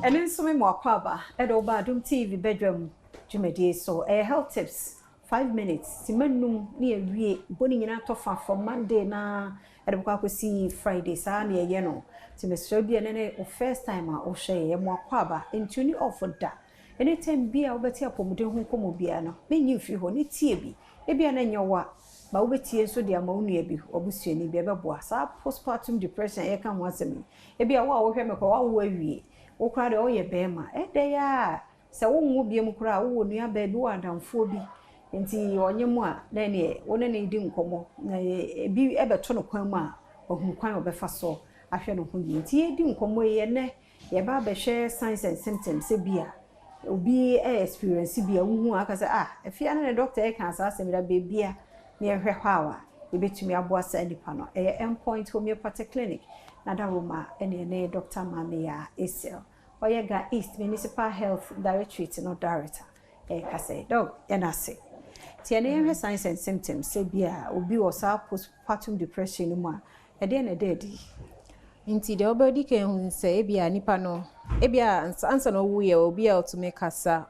And then so me more kwaba Adom TV bedroom jumedi so health tips 5 minutes simanum ni awie boni nyina tofa from Monday na edebukwa see Friday sa na ye no ti mesro bia ne o first time a o hwe ye mo kwaba ntuni of da anytime bia obeti apomuden hu komo bia no menyi fi ho ne tie bi e bia na nyowa ba obetie so dia ma unu bi obusuani bia beboa sa postpartum depression e kan ho asemi e bia wa wo hwe me kwa wa wo awie wo kra de o ye bema e de ya se wo nwu bia mu kra wo nua ba bi wa adamfo bi nti onye mu a na ne wona ne di nkomo na bi ebeto no kwan mu a ohun kwan obefa so ahwe no ho yi nti e di nkomo ye ne ye ba be share signs and symptoms e bia obi experience bia wo aka say afia na doctor e kan sa asem da bebia na ye hwe hawa e betumi aboa sa nipa no Endpoint Homeopathic Clinic na da Roma ene Dr. Mamia Esel Oyega East Municipal Health Directorate no director ka say dog yanase tiene signs and symptoms say bia obi was postpartum depression no ma e dey na dey Inti de obedi ke hu se ebia nipa no ebia ansa no wu ye obi a to make kasa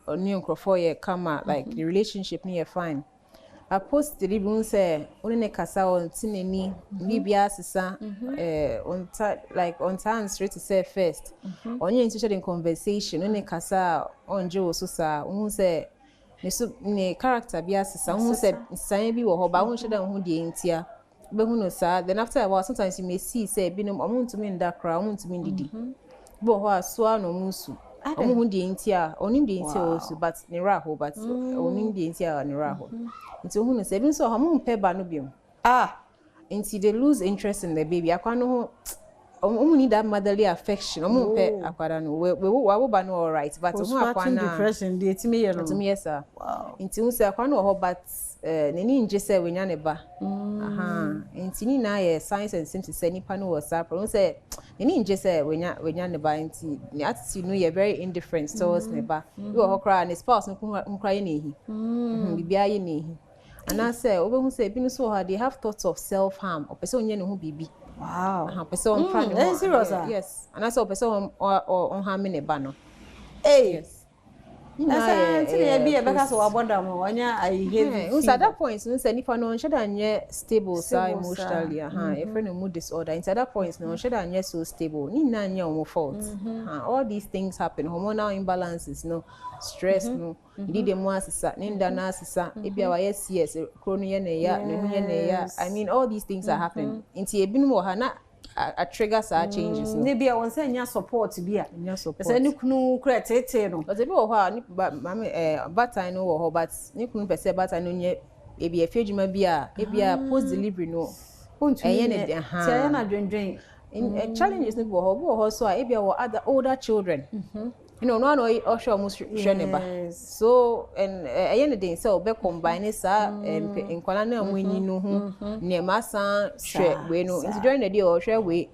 oni nkrofo ye kama like the relationship ni ye fine a post delivery say oni ne kasa on tineni bibia sisa on time straight to say first oni interested in conversation oni kasa onje oso sa hu say ne character bia sisa hu say san bi wo ho ba hu sheda hu de ntia behuno sa then after a while sometimes you may see say binom omuntumi ndakra omuntumi ndidi bo ho aso no musu omu de ntia onim de ntia osu but ne raho but onim de ntia ne raho nti ohunu say bi so ho mu mpe ba no biom nti they lose interest in the baby akwa no ho omu need that motherly affection omu mpe akwada no we wo ba no all right but omu akwa na depression de etimi ye no etimi yes sir nti hu say akwa no ho but neni nje say wenya ne ba nti ni na ye signs and symptoms say nipa no was problem say neni nje say wenya ne ba nti ni attitude no ye very indifferent towards ne ba you ho kra ne spouse no nkra ye nehi bibia ye nehi and I say obehu say bi no so hard they have thoughts of self harm o pese onye ne ho bibi pese on plan no serious yes and I say o pese on harm ne ba no yes because at that point no say nipa no should anye stable so emotionally a friend of mood disorder at that point no should anye so stable ni na anye on fault all these things happen hormonal imbalances no stress no need dem asisa ninda na asisa e bia wa yes kro no ye na ya ne hu ye na ya I mean all these things are happening inti ebinu wo ha na a trigger sa changes ne bia won say nya support bia say ni kunu kra tete no o ze bi wo ha ni mama batan no wo ho but ni kunu pese batan no nye e bia fiadwuma bia e bia post delivery no eye ne ti eye na dwendwen challenges ni wo ho so e bia wo other older children you know no o show almost sheneba so and eye ne dey say be combine sa enkwala na amwenyi no hu ne masa hwe we no into during the day o hwe we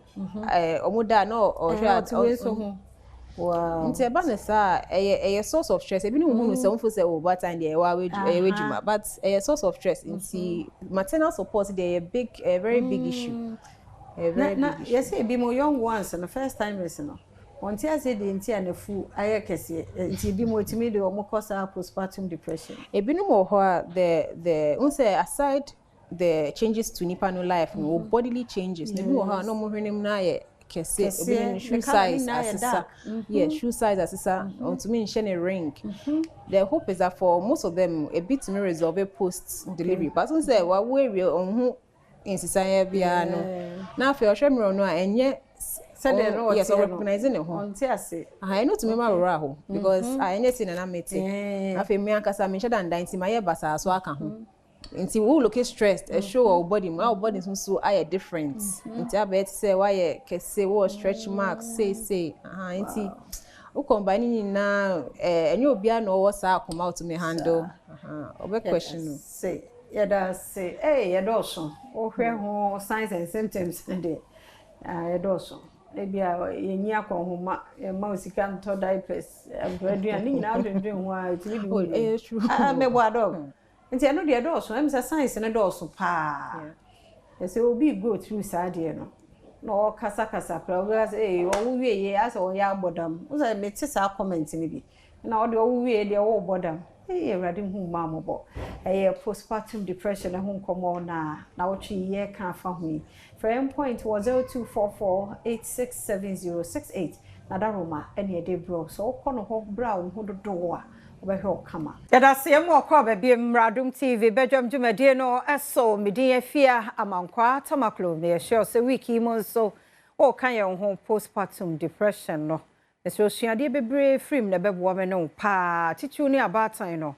omuda no o hwe at so hu wow into eba na sa eye source of stress ebi no hu no say unfo say o bata and dey wa wejuma but eye source of stress into maternal support dey a very big issue yes ebi mo young ones and the first time is no onti ase de nti anafu aye kese nti bi mo timi de omo kosa postpartum depression ebinu mo ho the unse aside the changes to nipa no life no bodily changes ne bi mo ho no mo hwenem na aye kese obi shoe size asisa shoe size asisa ontumi nhye ne ring the hope is that for most of them a bit to resolve post delivery but unse wa we onhu insisa bia no na afi ohwemro no a enye yes, recognizing it. I know to me my because I anything and I'm meeting. I feel me and Casa Misha and Dine my basa so I can home. Until we look stressed, a show our body is so I different. Until I bet say why can say what stretch marks say until we combining now and you'll be no what's come out to me handle. Over question say yeah say hey Adom where signs and symptoms and Adom ebia yenyi akonhoma mausika nto diapers abraduan ni na adwendwen ho a tiri true me bo Adom nti eno de Adom em say science ne do so pa say obi go through sad no no kasa progress o wie ye as o ya bodam o say me tisa comment ni bi na o de o wie de o bodam Erade hu mamobo postpartum depression hu nkomo na wo twi ye ka fa hu frame point was 0244867068 na daroma ene ede bro so kono ho bra wo hu dodo a obehwe kama yada se mu okwa ba bi Adom TV bedwam dwumade no eso medin afia amankwa tamaklo me sure se week mo so o kan ye ho postpartum depression no eso suade bebre frame na bebo me no pa titu ni abatan no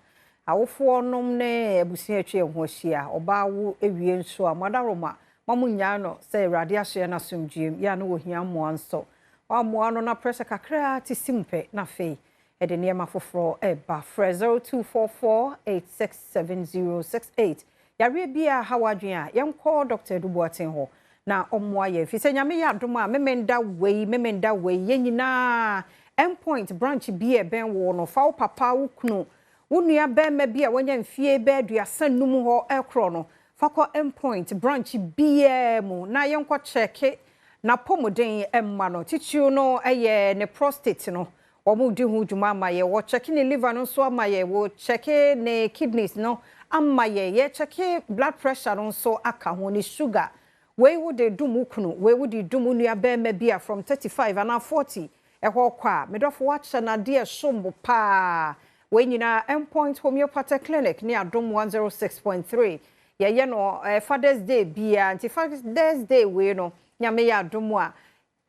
awofo nom ne abusia atwe ho hia oba wo ewie nso a madaroma mamunya no se Awurade ahye na somdwiem ya no wo hia mo anso wa mo ano na pressure kakra ti simpe na fe ede ne ma foforo eba 0244867068 yare bia hawadwen a yenko Dr. Duboaten ho na omwa ye fi se nyame ya Adom a memenda wei yenyina endpoint branch bia ben wo no fa papa wo kunu wonua be ma bia wanya mfie be aduasanum ho ekro no fa ko endpoint branch bia mu na yenko check na pomoden emma no titiu no eye ne prostate no omu di hu djuma ma ye wo check ne liver no so ama ye wo check ne kidneys no ama ye check blood pressure no so aka ho ne sugar we would do mukunu we would do munia be me bia from 35 and 40 ho kwa medofo watch na dia sombo pa we nyina endpoint homeopathic clinic near Adom 106.3 ye no Father's Day bia anti Father's Day we no nyame ya Adom a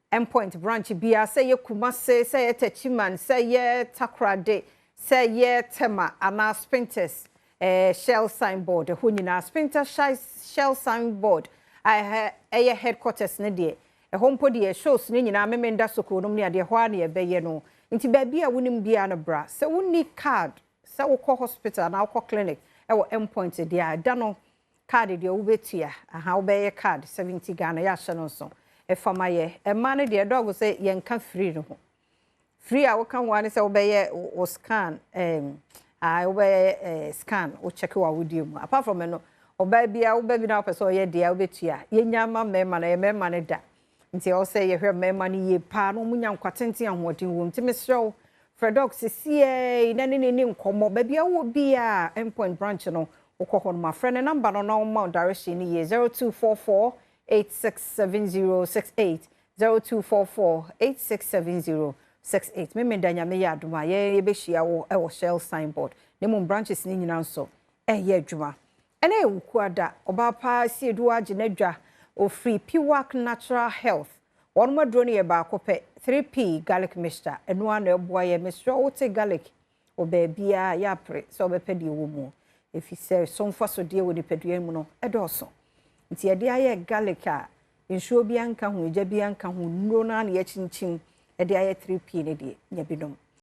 endpoint branch bia say ye Kumase say ye Techiman say ye Takrade say ye Tema ana Spinters shell signboard ho nyina Spinter shell signboard I headquarters ne de hompo de shows ne nyina memenda sokonom ne ade ho a ne beye no nti ba bia wonim bia na bra se woni card se wo kɔ hospital na wo clinic e wo endpoint de a da no card de wo betua aha wo beye card 70 Ghana ya hye no so e fama ye e ma ne de dog se ye nka free no ho free a wo kan wa ne se wo beye wo scan wo beye scan wo check wa wo mu apart from no oba bia na person ye dia obetua ye nyama mema na ye mema ne da nti o say ye hwe mema ne ye pa no munya nkwatenten ahoden wo nti mesrew fredox sie na ne nkomo ba bia wo bia endpoint branch no ukoko no ma friend number no na ma direction ni ye 0244867068 0244867068 memenda nyame ya Adom a ye behia wo e wo shell signboard ne mo branches ni nyina nso ye adwuma ene ewukuada obapa siedu aginadwa ofree Piwak Natural Health wonma drone ye ba kope 3p garlic mixture eno ana eboa ye mixture wote garlic obabia ya pre so obepedi wo mu efi se somfa so de wo nipadua mu no edoso nti ye de aye garlic a nsuo bia nka ho eja bia nka ho nuro na na ye chinchin e de aye 3p ne de nya bidom